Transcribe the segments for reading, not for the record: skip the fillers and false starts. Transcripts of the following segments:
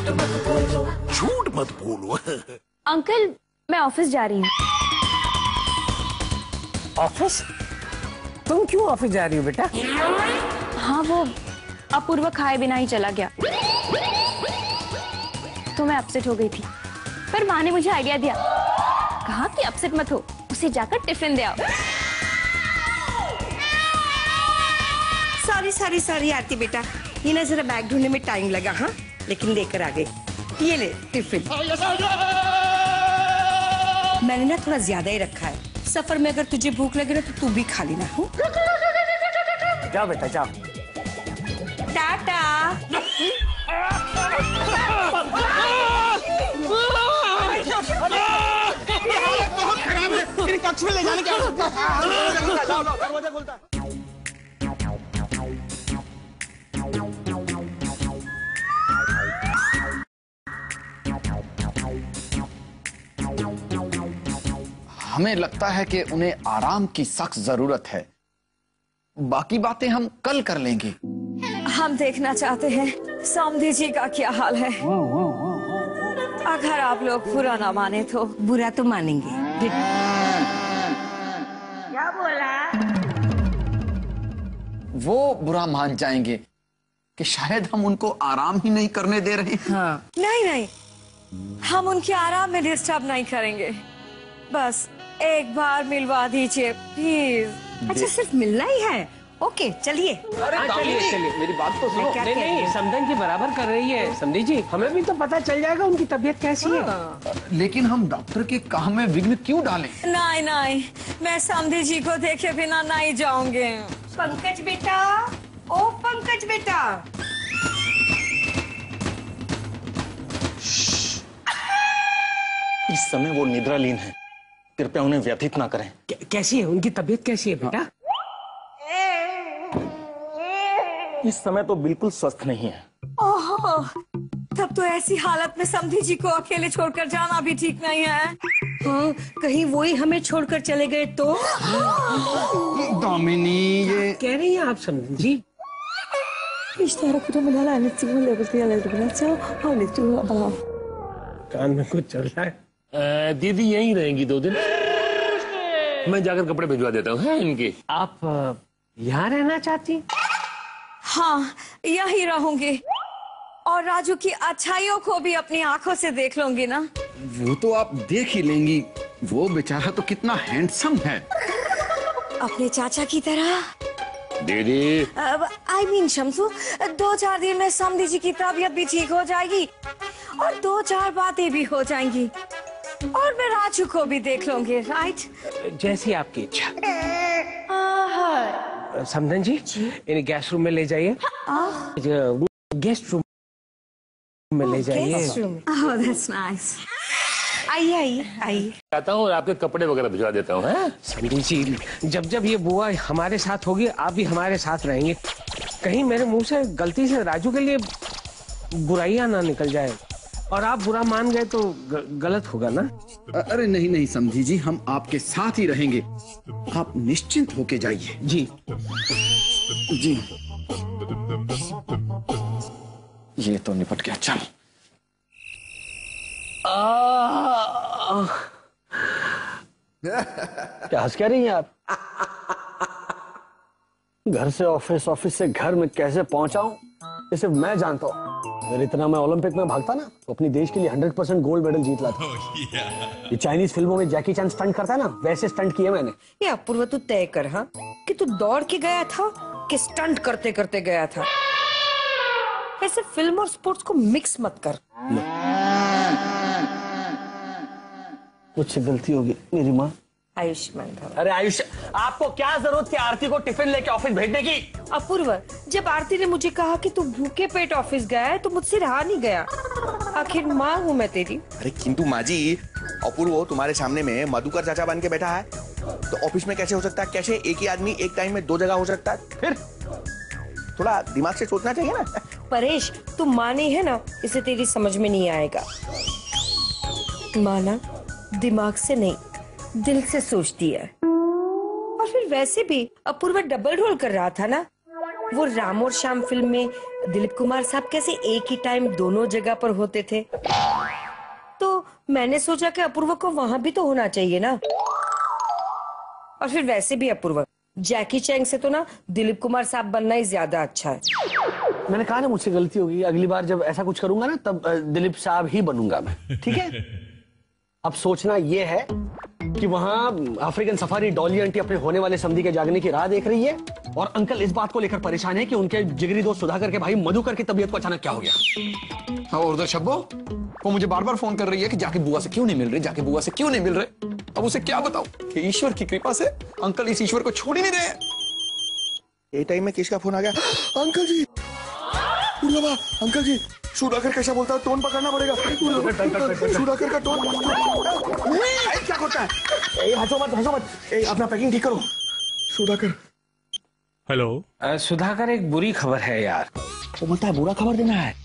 झूठ मत बोलो। अंकल मैं ऑफिस जा रही हूँ। ऑफिस? तुम क्यों ऑफिस जा रही हो बेटा? हाँ वो अपूर्व खाए बिना ही चला गया तो मैं अपसेट हो गई थी, पर माँ ने मुझे आइडिया दिया, कहा कि अपसेट मत हो, उसे जाकर टिफिन दे आओ। सॉरी आरती बेटा, ये ना जरा बैग ढूंढने में टाइम लगा। हाँ लेकिन लेकर आ गए, ये ले टिफिन। मैंने ना थोड़ा ज्यादा ही रखा है, सफर में अगर तुझे भूख लगे ना तो तू भी खा लेना। हो जाओ बेटा जाओ। टाटा। कक्ष में ले जाने की आवश्यकता है। दरवाजा खुलता है। हमें लगता है कि उन्हें आराम की सख्त जरूरत है, बाकी बातें हम कल कर लेंगे। हम देखना चाहते हैं समधी जी का क्या हाल है। अगर आप लोग बुरा ना माने तो। बुरा तो मानेंगे। क्या बोला? वो बुरा मान जाएंगे कि शायद हम उनको आराम ही नहीं करने दे रहे हैं। हाँ। नहीं, हम उनके आराम में डिस्टर्ब नहीं करेंगे, बस एक बार मिलवा दीजिए प्लीज। अच्छा सिर्फ मिलना ही है? ओके चलिए। चलिए मेरी बात तो सुनो। नहीं समधन जी बराबर कर रही है समधी जी, हमें भी तो पता चल जाएगा उनकी तबीयत कैसी है। लेकिन हम डॉक्टर के काम में विघ्न क्यों डालें? नहीं, मैं समधी जी को देखे बिना नहीं जाऊंगे। पंकज बेटा, ओ पंकज बेटा। इस समय वो निद्रालीन है, कृपया उन्हें व्यथित ना करें। कैसी है उनकी तबीयत, कैसी है बेटा? इस समय तो बिल्कुल स्वस्थ नहीं है। ओहो, तब तो ऐसी हालत में समधी जी को अकेले छोड़कर जाना भी ठीक नहीं है। हाँ, कहीं वो ही हमें छोड़कर चले गए तो? दामिनी ये कह रही हैं आप समधन जी? कान में कुछ चल रहा है। दीदी यहीं रहेंगी 2 दिन, मैं जाकर कपड़े भिजवा देता हूँ इनके। आप यहाँ रहना चाहती? हाँ यही रहूंगी और राजू की अच्छाइयों को भी अपनी आंखों से देख लूंगी ना। वो तो आप देख ही लेंगी, वो बेचारा तो कितना हैंडसम है। अपने चाचा की तरह। दीदी आई मीन शम्सू, 2-4 दिन में समधी जी की तबीयत भी ठीक हो जाएगी और 2-4 बातें भी हो जाएंगी और मैं राजू को भी देख लूंगी। राइट? जैसी आपकी इच्छा। समधन जी इन्हें गेस्ट रूम में ले जाइए। गेस्ट रूम में ले जाइए। Oh, that's nice. आइए। आता हूँ और आपके कपड़े वगैरह भिजवा देता हूँ। समधी जी जब ये बुआ हमारे साथ होगी, आप भी हमारे साथ रहेंगे। कहीं मेरे मुंह से गलती से राजू के लिए बुराइयां ना निकल जाए और आप बुरा मान गए तो गलत होगा ना। अरे नहीं समधी जी, हम आपके साथ ही रहेंगे, आप निश्चिंत होके जाइए। जी ये तो निपट गया। चल क्या हंस क्या रही हैं आप? घर से ऑफिस, ऑफिस से घर में कैसे पहुंचाऊं ये सिर्फ मैं जानता हूँ। अगर इतना मैं ओलंपिक में भागता ना तो अपनी देश के लिए 100% गोल्ड मेडल जीत लाता। ये चाइनीज फिल्मों में जैकी चैन स्टंट करता है ना, वैसे स्टंट किए मैंने। ये अपूर्व तू तय कर हाँ कि तू दौड़ के गया था कि स्टंट करते करते गया था। ऐसे फिल्म और स्पोर्ट्स को मिक्स मत कर। मुझसे गलती होगी मेरी माँ। आयुष्मान भव। अरे आयुष, आपको क्या जरूरत थी आरती को टिफिन लेके ऑफिस भेजने की? अपूर्व, जब आरती ने मुझे कहा कि तू भूखे पेट ऑफिस गया है तो मुझसे रहा नहीं गया। आखिर माँ हूँ मैं तेरी। अरे किंतु माँ जी, अपूर्व तुम्हारे सामने में मधुकर चाचा बन के बैठा है तो ऑफिस में कैसे हो सकता है? कैसे एक ही आदमी एक टाइम में 2 जगह हो सकता है? फिर थोड़ा दिमाग से सोचना चाहिए ना। परेश, तू माँ नहीं है ना, इसे तेरी समझ में नहीं आएगा। माना दिमाग से नहीं दिल से सोचती है। और फिर वैसे भी अपूर्व डबल रोल कर रहा था ना, वो राम और श्याम फिल्म में दिलीप कुमार साहब कैसे एक ही टाइम दोनों जगह पर होते थे, तो मैंने सोचा कि अपूर्वा को वहां भी तो होना चाहिए ना। और फिर वैसे भी अपूर्वा, जैकी चैंग से तो ना दिलीप कुमार साहब बनना ही ज्यादा अच्छा है। मैंने कहा ना मुझसे गलती होगी, अगली बार जब ऐसा कुछ करूंगा ना तब दिलीप साहब ही बनूंगा मैं, ठीक है? अब सोचना ये है कि वहां अफ्रीकन सफारी डॉली आंटी अपने होने वाले समधी के जागने की राह देख रही है और अंकल इस बात को लेकर परेशान है कि उनके जिगरी दोस्त सुधाकर के भाई मधुकर की तबीयत को अचानक क्या हो गया। और उधर शब्बो वो मुझे बार बार फोन कर रही है कि जाके बुआ से क्यों नहीं मिल रहे, जाके बुआ से क्यों नहीं मिल रहे। अब उसे क्या बताऊं कि ईश्वर की कृपा से अंकल इस ईश्वर को छोड़ ही नहीं रहे। ये टाइम में किसका फोन आ गया? अंकल जी, बाबा, अंकल जी, सुधाकर कैसा बोलता है, टोन पकड़ना पड़ेगा। सुधाकर का टोन क्या करता है? हंसो मत, अपना पैकिंग ठीक करो। सुधाकर। हेलो। सुधाकर, एक बुरी खबर है यार। वो बोलता है बुरा खबर देना है,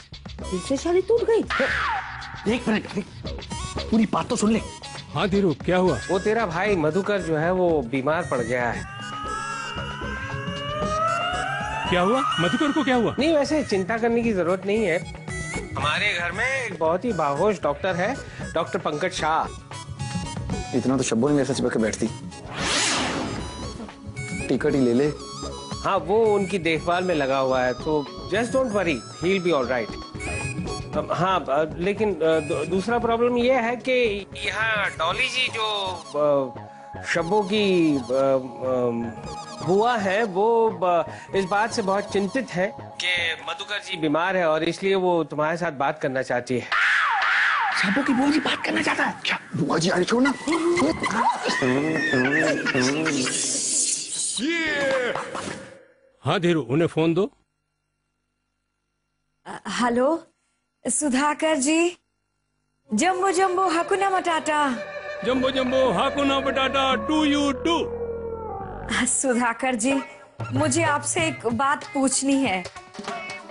इससे शादी टूट गई। एक मिनट, पूरी बात तो सुन ले। हाँ धीरू, क्या हुआ? वो तेरा भाई मधुकर जो है वो बीमार पड़ गया है। क्या हुआ? मधुकर को क्या हुआ? नहीं, वैसे चिंता करने की जरूरत नहीं है। हमारे घर में एक बहुत ही बाहोश डॉक्टर है, डॉक्टर पंकज शाह। इतना तो शब्बो ने मेरे से चिपक के बैठती, टिकट ही ले ले। हाँ, वो उनकी देखभाल में लगा हुआ है, तो just don't worry, he will be alright. हाँ, लेकिन दूसरा प्रॉब्लम ये है कि यहाँ डॉली जी जो शब्बो की बुआ है, वो इस बात से बहुत चिंतित है कि मधुकर जी बीमार है और इसलिए वो तुम्हारे साथ बात करना चाहती है। शब्बो की बुआ जी बात करना चाहता है क्या? बुआ जी अरे छोड़ना। हाँ धीरू, उन्हें फोन दो। हेलो सुधाकर जी, जम्बो जम्बो हकुना मटाटा। जम्बो जम्बो हाकुना बटाटा टू यू टू। सुधाकर जी, मुझे आपसे एक बात पूछनी है।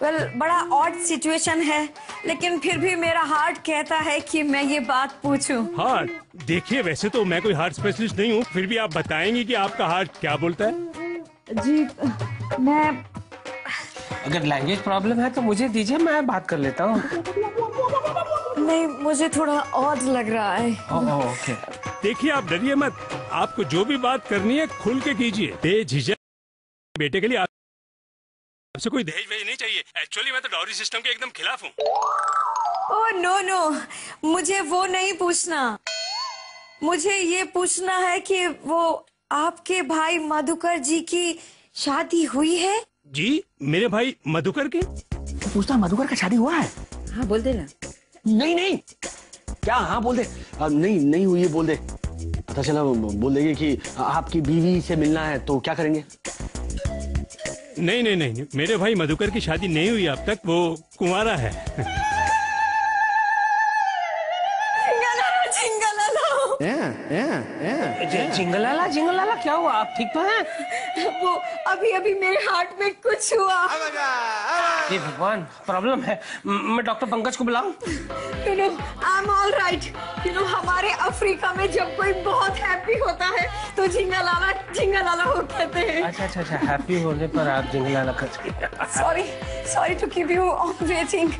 बड़ा ऑड सिचुएशन है, लेकिन फिर भी मेरा हार्ट कहता है कि मैं ये बात पूछूं। हार्ट? देखिए, वैसे तो मैं कोई हार्ट स्पेशलिस्ट नहीं हूँ, फिर भी आप बताएंगे कि आपका हार्ट क्या बोलता है? जी, मैं अगर लैंग्वेज प्रॉब्लम है तो मुझे दीजिए, मैं बात कर लेता हूँ। नहीं, मुझे थोड़ा ऑड लग रहा है। ओके। देखिए, आप डरिए मत, आपको जो भी बात करनी है खुल के कीजिए, बेझिझक। बेटे के लिए आपसे कोई दहेज वेज नहीं चाहिए। एक्चुअली मैं तो डाउरी सिस्टम के एकदम खिलाफ हूँ। ओह नो नो, मुझे वो नहीं पूछना। मुझे ये पूछना है कि वो आपके भाई मधुकर जी की शादी हुई है? जी, मेरे भाई मधुकर के? पूछता मधुकर का शादी हुआ है? हाँ बोल देना। नहीं नहीं, क्या हाँ बोल दे। नहीं नहीं हुई है बोल दे। पता चला बोल देगी कि आपकी बीवी से मिलना है तो क्या करेंगे? नहीं नहीं नहीं, मेरे भाई मधुकर की शादी नहीं हुई अब तक, वो कुंवारा है। जिंगलाला जिंगलाला, क्या हुआ? आप ठीक तो हैं? वो अभी अभी मेरे हार्ट में कुछ हुआ। ये भगवान, प्रॉब्लम है। मैं डॉक्टर पंकज को बुलाऊं? I am all right. हमारे अफ्रीका में जब कोई बहुत हैप्पी होता है तो जिंगलाला वो कहते हैं। अच्छा अच्छा अच्छा, हैप्पी होने पर आप जिंगलाला करते हैं। Sorry to keep you waiting.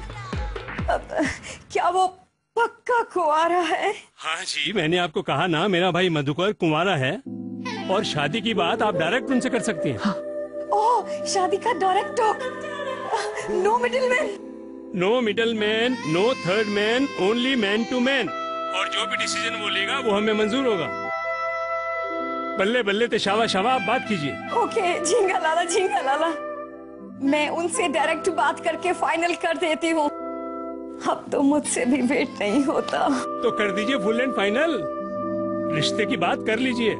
क्या वो पक्का कुंवारा है? हाँ जी, मैंने आपको कहा ना, मेरा भाई मधुकर कुंवारा है और शादी की बात आप डायरेक्ट उनसे कर सकती हैं। ओह, शादी का direct talk, no middleman. No middleman, no third man, only man to man. और जो भी डिसीजन वो लेगा वो हमें मंजूर होगा। बल्ले बल्ले ते शावा शावा, आप बात कीजिए। ओके झिंगालाला, मैं उनसे डायरेक्ट बात करके फाइनल कर देती हूँ। अब तो मुझसे भी वेट नहीं होता। तो कर दीजिए फुल एंड फाइनल, रिश्ते की बात कर लीजिए।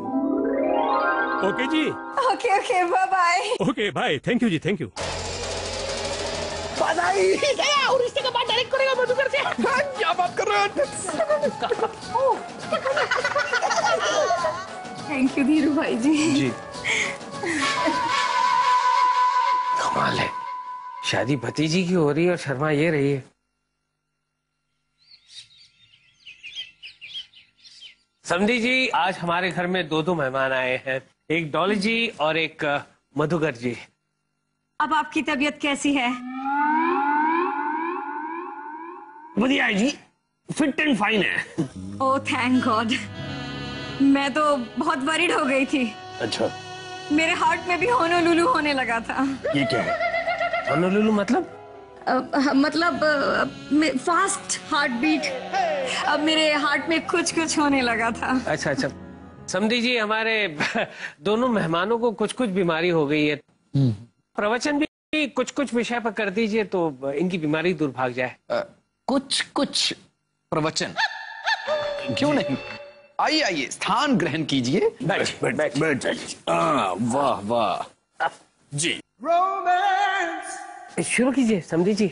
ओके जी? Okay bye bye. Okay bye, thank you जी, थैंक यू। और रिश्ते का बात डायरेक्ट करेगा मधुकर से? क्या बात कर रहे हो? थैंक यू धीरू भाई जी। कमाल है, शादी भतीजी की हो रही है और शर्मा ये रही है। समधी जी, आज हमारे घर में दो मेहमान आए हैं, एक डॉली जी और एक मधुकर जी। अब आपकी तबीयत कैसी है? बढ़िया है जी, फिट एंड फाइन है। Oh thank God. मैं तो बहुत वरीड हो गई थी। अच्छा, मेरे हार्ट में भी होनोलुलु होने लगा था। ये क्या है? होनोलुलु मतलब? मतलब फास्ट हार्ट बीट। अब मेरे हार्ट में कुछ कुछ होने लगा था। अच्छा अच्छा, समझी जी हमारे दोनों मेहमानों को कुछ कुछ बीमारी हो गई है। प्रवचन भी कुछ कुछ विषय पर कर दीजिए तो इनकी बीमारी दूर भाग जाए। कुछ कुछ प्रवचन क्यों नहीं? आइए आइए, स्थान ग्रहण कीजिए। बैठ जाइए। वाह वाह जी। शुरू कीजिए समझी जी।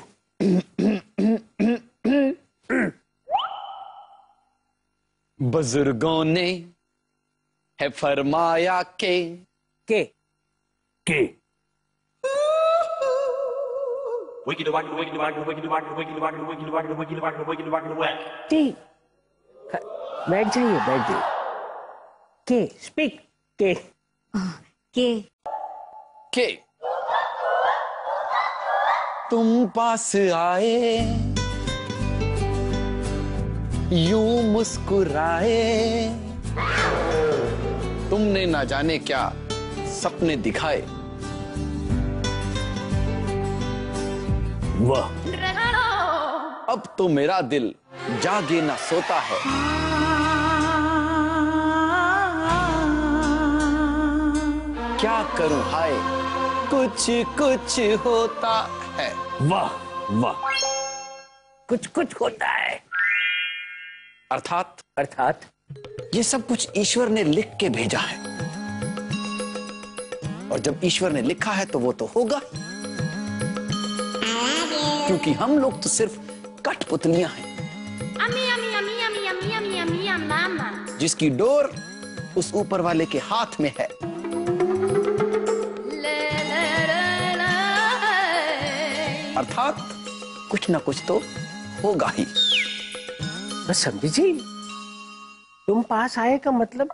बुजुर्गों ने है फरमाया के ठीक, बैठ जाइए। के स्पीक के तुम पास आए, यूं मुस्कुराए, तुमने ना जाने क्या सपने दिखाए। वाह, अब तो मेरा दिल जागे ना सोता है। क्या करूं हाय, कुछ कुछ होता है। वाह वाह, कुछ कुछ होता है। अर्थात ये सब कुछ ईश्वर ने लिख के भेजा है, और जब ईश्वर ने लिखा है तो वो तो होगा, क्योंकि हम लोग तो सिर्फ कठपुतलियां हैं जिसकी डोर उस ऊपर वाले के हाथ में है। अर्थात कुछ ना कुछ तो होगा ही। बस समझी जी, तुम पास आए का मतलब?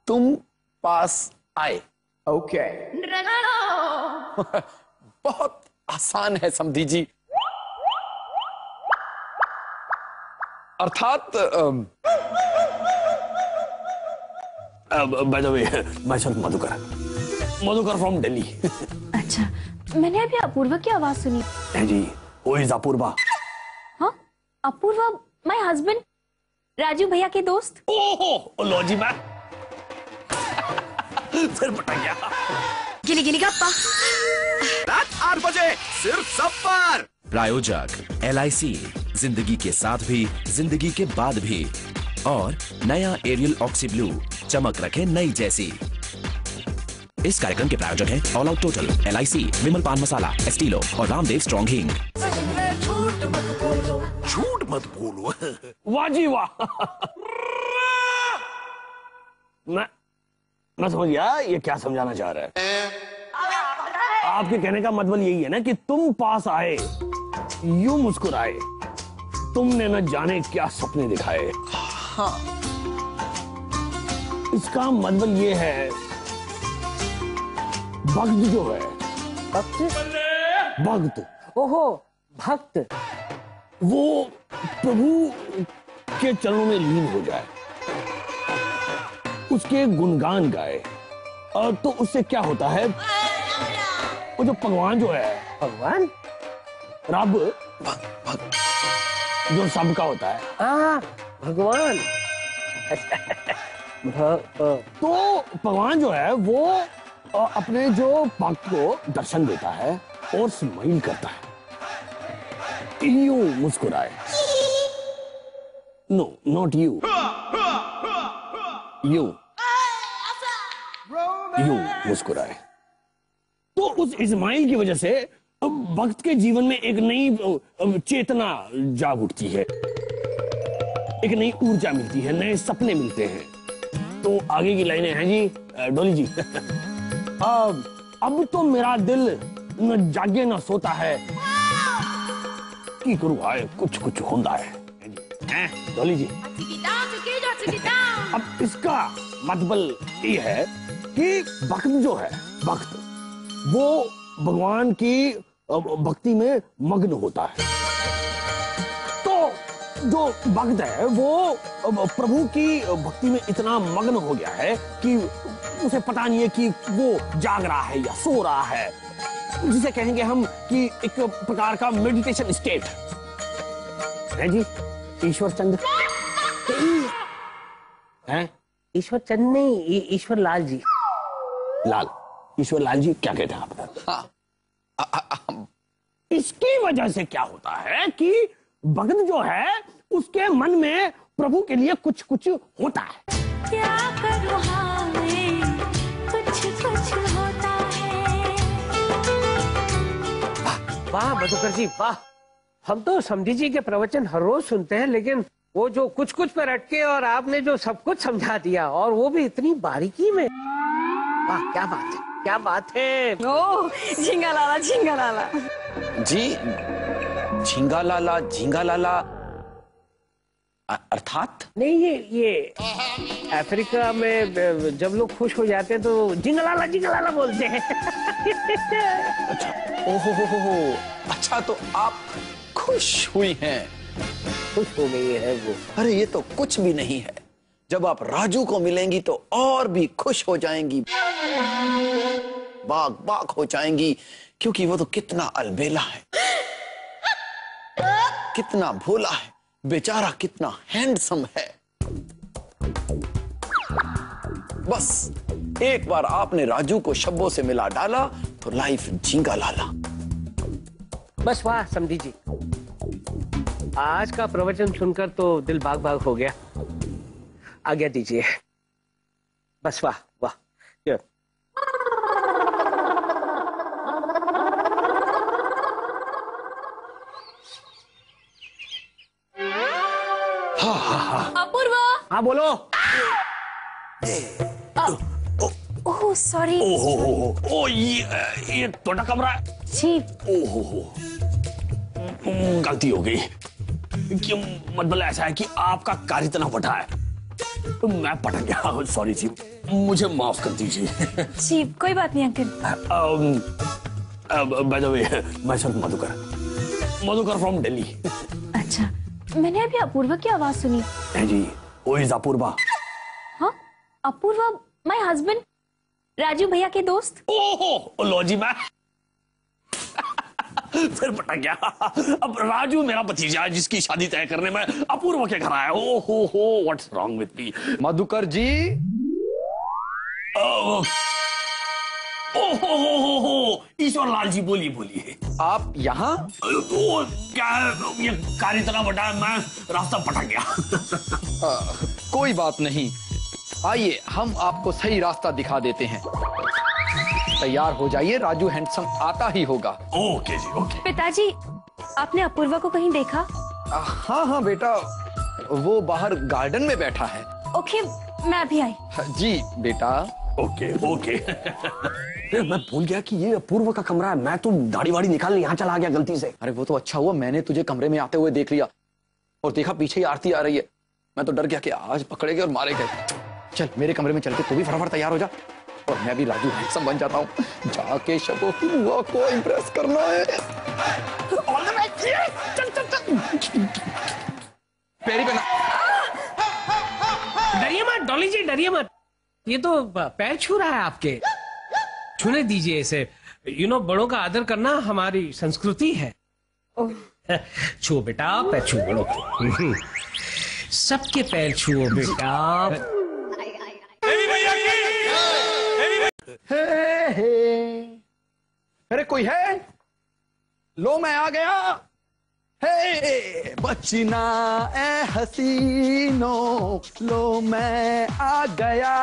तुम पास आए। ओके। बहुत आसान है समधी जी। अर्थात by the way, my self Madhukar from Delhi. अच्छा, मैंने अभी अपूर्वा की आवाज सुनी। है जी, वो इज अपूर्वा। हाँ, अपूर्वा माय हस्बैंड, राजू भैया के दोस्त। ओहो, लो जी मैं फिर बताइए। गिली गिली गप्पा। रात 8 बजे सिर्फ सब पर। प्रायोजक LIC, जिंदगी के साथ भी जिंदगी के बाद भी, और नया एरियल ऑक्सी ब्लू, चमक रखे नई जैसी। इस कार्यक्रम के प्रायोजक हैं ऑल आउट टोटल, LIC, विमल पान मसाला, एस्टीलो और रामदेव स्ट्रॉन्ग हींग। झूठ मत बोलो। वाह जी वाह। मैं समझ गया ये क्या समझाना चाह रहा है। आपके कहने का मतलब यही है ना कि तुम पास आए, यूं मुस्कुराए, तुमने न जाने क्या सपने दिखाए। हाँ, इसका मतलब ये है, भक्त जो है, भक्त, ओहो भक्त, वो प्रभु के चरणों में लीन हो जाए, उसके गुणगान गाए, और तो उससे क्या होता है, वो जो भगवान जो है, भगवान, रब, जो सबका होता है, भगवान। तो भगवान जो है वो अपने जो भक्त को दर्शन देता है और स्माइल करता है, यूं मुस्कुराए। नो, नॉट यू, यूं मुस्कुराए। तो उस इस्माइल की वजह से भक्त के जीवन में एक नई चेतना जाग उठती है, एक नई ऊर्जा मिलती है, नए सपने मिलते हैं। तो आगे की लाइनें हैं जी डोली जी। अब तो मेरा दिल न जागे न सोता है, की करूं हाय, कुछ कुछ होता है डोली जी। अब इसका मतलब ये है कि भक्त जो है, भक्त वो भगवान की भक्ति में मग्न होता है। तो जो भक्त है वो प्रभु की भक्ति में इतना मग्न हो गया है कि उसे पता नहीं है कि वो जाग रहा है या सो रहा है, जिसे कहेंगे हम कि एक प्रकार का मेडिटेशन स्टेट है जी। ईश्वर चंद हैं? ईश्वर चंद नहीं, ईश्वर लाल जी। लाल, ईश्वर लाल जी क्या कहते हैं आप? हाँ। इसकी वजह से क्या होता है कि भक्त जो है उसके मन में प्रभु के लिए कुछ कुछ होता है। क्या करूँ हमें कुछ कुछ होता है। वाह मधुकर जी वाह, हम तो समझी जी के प्रवचन हर रोज सुनते हैं, लेकिन वो जो कुछ कुछ पर अटके और आपने जो सब कुछ समझा दिया, और वो भी इतनी बारीकी में, वाह क्या बात है, क्या बात है। ओ झींगा लाला, झींगा लाला जी, झींगा लाला, झींगा लाला अर्थात? नहीं, ये अफ्रीका में जब लोग खुश हो जाते हैं तो जिंगलाला बोलते हैं। ओहो, अच्छा तो आप खुश हुई हैं? खुश हो गई है वो। अरे ये तो कुछ भी नहीं है, जब आप राजू को मिलेंगी तो और भी खुश हो जाएंगी, बाग बाग हो जाएंगी, क्योंकि वो तो कितना अलबेला है, कितना भोला है, बेचारा कितना हैंडसम है। बस एक बार आपने राजू को शब्बों से मिला डाला तो लाइफ झींगा लाला। बस वाह समझी जी, आज का प्रवचन सुनकर तो दिल बाग बाग हो गया। आज्ञा दीजिए। बस वाह वाह। अपूर्वा। हाँ बोलो। Oh sorry. ओ ये छोटा कमरा है जी। ओहो, गलती हो गई। क्यों? मतलब ऐसा है कि आपका कार्य इतना बड़ा है तो मैं पटक गया, सॉरी जी, मुझे माफ कर दीजिए। जी कोई बात नहीं अंकल। बाय द वे, मैं सिर्फ मधुकर फ्रॉम दिल्ली। अच्छा, मैंने अभी अपूर्वा की आवाज सुनी। जी, वो इज अपूर्वा। हाँ, अपूर्वा माय हस्बैंड, राजू भैया के दोस्त। ओहो लो जी, मैं फिर पटक गया। अब राजू मेरा भतीजा है जिसकी शादी तय करने में अपूर्वा के घर आया। ओहो, what's wrong with me. Madhukar ji. ओहो, ईश्वर लाल जी बोलिए बोलिए। आप यहाँ? क्या ये कार्य इतना बड़ा है, मैं रास्ता पटक गया। कोई बात नहीं, आइए हम आपको सही रास्ता दिखा देते हैं। तैयार हो जाइए, राजू हैंडसम आता ही होगा। ओके जी, ओके। पिताजी, आपने अपूर्वा को कहीं देखा? हाँ बेटा, वो बाहर गार्डन में बैठा है। ओके, मैं अभी आई। जी बेटा। Okay okay. मैं भूल गया कि ये अपूर्व का कमरा है, मैं तो दाढ़ी वाड़ी निकालने यहाँ चला गया गलती से। अरे वो तो अच्छा हुआ मैंने तुझे कमरे में आते हुए देख लिया और देखा पीछे ही आरती आ रही है। मैं तो डर गया कि आज पकड़े गए और मारे गए। चल मेरे कमरे में चल के तू भी फटाफट तैयार हो जा और मैं भी राजू हैंडसम बन जाता हूँ। जाके शबो की बुआ को इम्प्रेस करना है। चल चल चल। पैरी पहना। डरिए मत डॉली जी, डरिए मत, ये तो पैर छू रहा है आपके। छूने दीजिए इसे। बड़ों का आदर करना हमारी संस्कृति है। छुओ बेटा, पैर छुओ, बड़ों के सबके पैर छुओ बेटा। अरे कोई है? लो मैं आ गया। हे बचना ए हसीनो, लो मैं आ गया।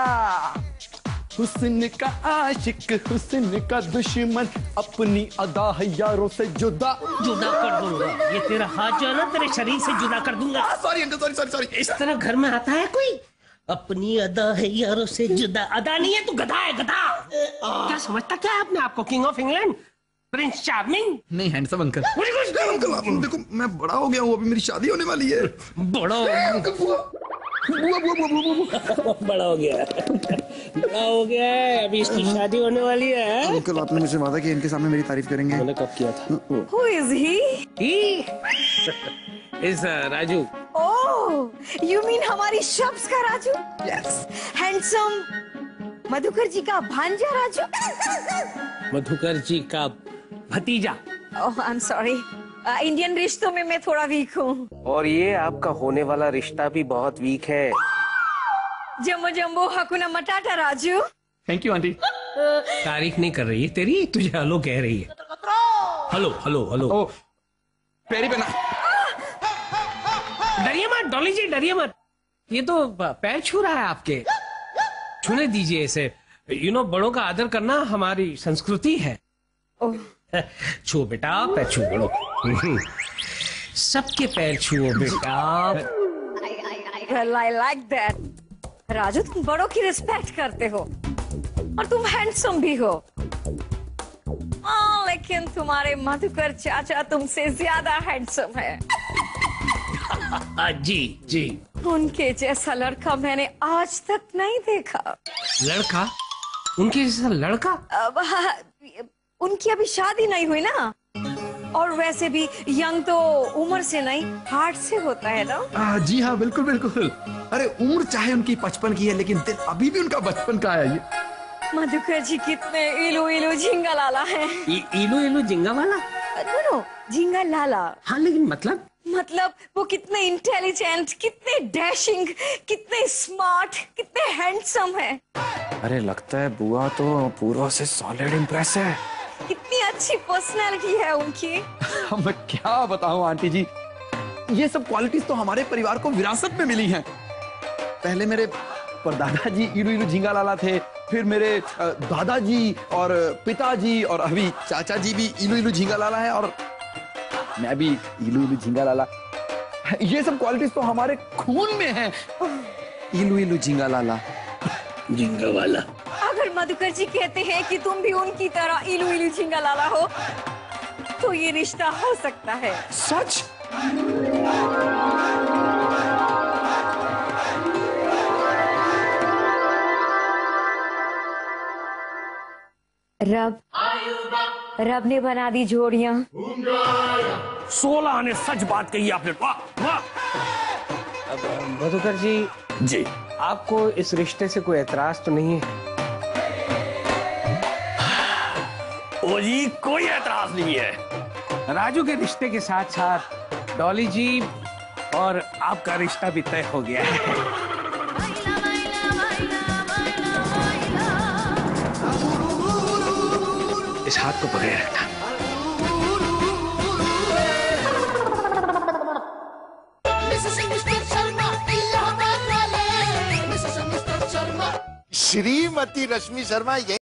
हुस्न का आशिक, हुस्न का दुश्मन, अपनी अदा है यारों से जुदा कर दूंगा। ये तेरा हाथ जो है ना, तेरे शरीर से जुदा कर दूंगा। Sorry uncle, sorry. इस तरह घर में आता है कोई? अपनी अदा है यारों से जुदा। अदा नहीं है, तू गधा है, गधा। क्या समझता क्या है अपने आपको? King of England, Prince charming? नहीं हैंडसम अंकल। अंकल देखो मैं बड़ा हो गया हूँ, अभी मेरी शादी होने वाली है। बड़ा बुआ बुआ बुआ बुआ बुआ। बड़ा हो गया है, अभी इसकी शादी होने वाली है। अंकल आपने मुझसे वादा किया इनके सामने मेरी तारीफ करेंगे। मैंने कब किया था? Who is he? इस राजू। Oh, you mean हमारी शब्स का राजू? Yes. Handsome मधुकर जी का भांजा राजू? मधुकर जी का भतीजा। Oh, I'm sorry. इंडियन रिश्तों में मैं थोड़ा वीक हूँ। और ये आपका होने वाला रिश्ता भी बहुत वीक है। जम्बो जम्बो हकुना मटाटा राजू। Thank you aunty. तारीफ नहीं कर रही है तेरी, तुझे हेलो कह रही है। Hello hello hello. ओ पैरी पे ना। डरिए मत डॉली जी, डरिए मत। ये तो पैर छू रहा है आपके, छूने दीजिए इसे। यू नो, बड़ों का आदर करना हमारी संस्कृति है। छू बेटा, पैर छू बड़ो। सबके पैर छुओ बेटा। Well, I like that. Raju, तुम बड़ों की रिस्पेक्ट करते हो और तुम हैंडसम भी हो। लेकिन तुम्हारे मधुकर चाचा तुमसे ज्यादा हैंडसम है। जी जी। उनके जैसा लड़का मैंने आज तक नहीं देखा। लड़का? उनके जैसा लड़का? उनकी अभी शादी नहीं हुई ना, और वैसे भी यंग तो उम्र से नहीं हार्ट से होता है ना। जी हाँ, बिल्कुल बिल्कुल। अरे उम्र चाहे उनकी 55 की है, लेकिन दिल अभी भी उनका बचपन का है। ये मधुकर जी कितने इलू इलू झिंगा लाला है। इलू इलू झिंगा वाला? नो, झिंगा लाला। हाँ, लेकिन मतलब वो कितने इंटेलिजेंट, कितने डैशिंग, कितने स्मार्ट, कितने हैंडसम है। अरे लगता है बुआ तो पूरा से सॉलिड इम्प्रेस है। कितनी अच्छी पर्सनैलिटी है उनकी। मैं क्या बताऊं आंटी जी, ये सब क्वालिटीज तो हमारे परिवार को विरासत में मिली हैं। पहले मेरे परदादा जी इलू इलू झिंगा लाला थे, फिर मेरे दादाजी और पिताजी, और अभी चाचा जी भी इलू इलू झिंगा लाला है, और मैं भी इलू इलू झिंगा लाला। ये सब क्वालिटीज तो हमारे खून में है। इलू इलू झिंगा लाला, झिंगा वाला। अगर मधुकर जी कहते हैं कि तुम भी उनकी तरह इलू इलू झिंगा लाला हो, तो ये रिश्ता हो सकता है। सच? रब ने बना दी जोड़ियां। 16 ने सच बात कही आपने। वाह वाह। मधुकर जी, आपको इस रिश्ते से कोई एतराज तो नहीं है? ओ जी, कोई एतराज नहीं है। राजू के रिश्ते के साथ साथ डॉली जी और आपका रिश्ता भी तय हो गया है। इस हाथ को पकड़े रखना। श्रीमती रश्मि शर्मा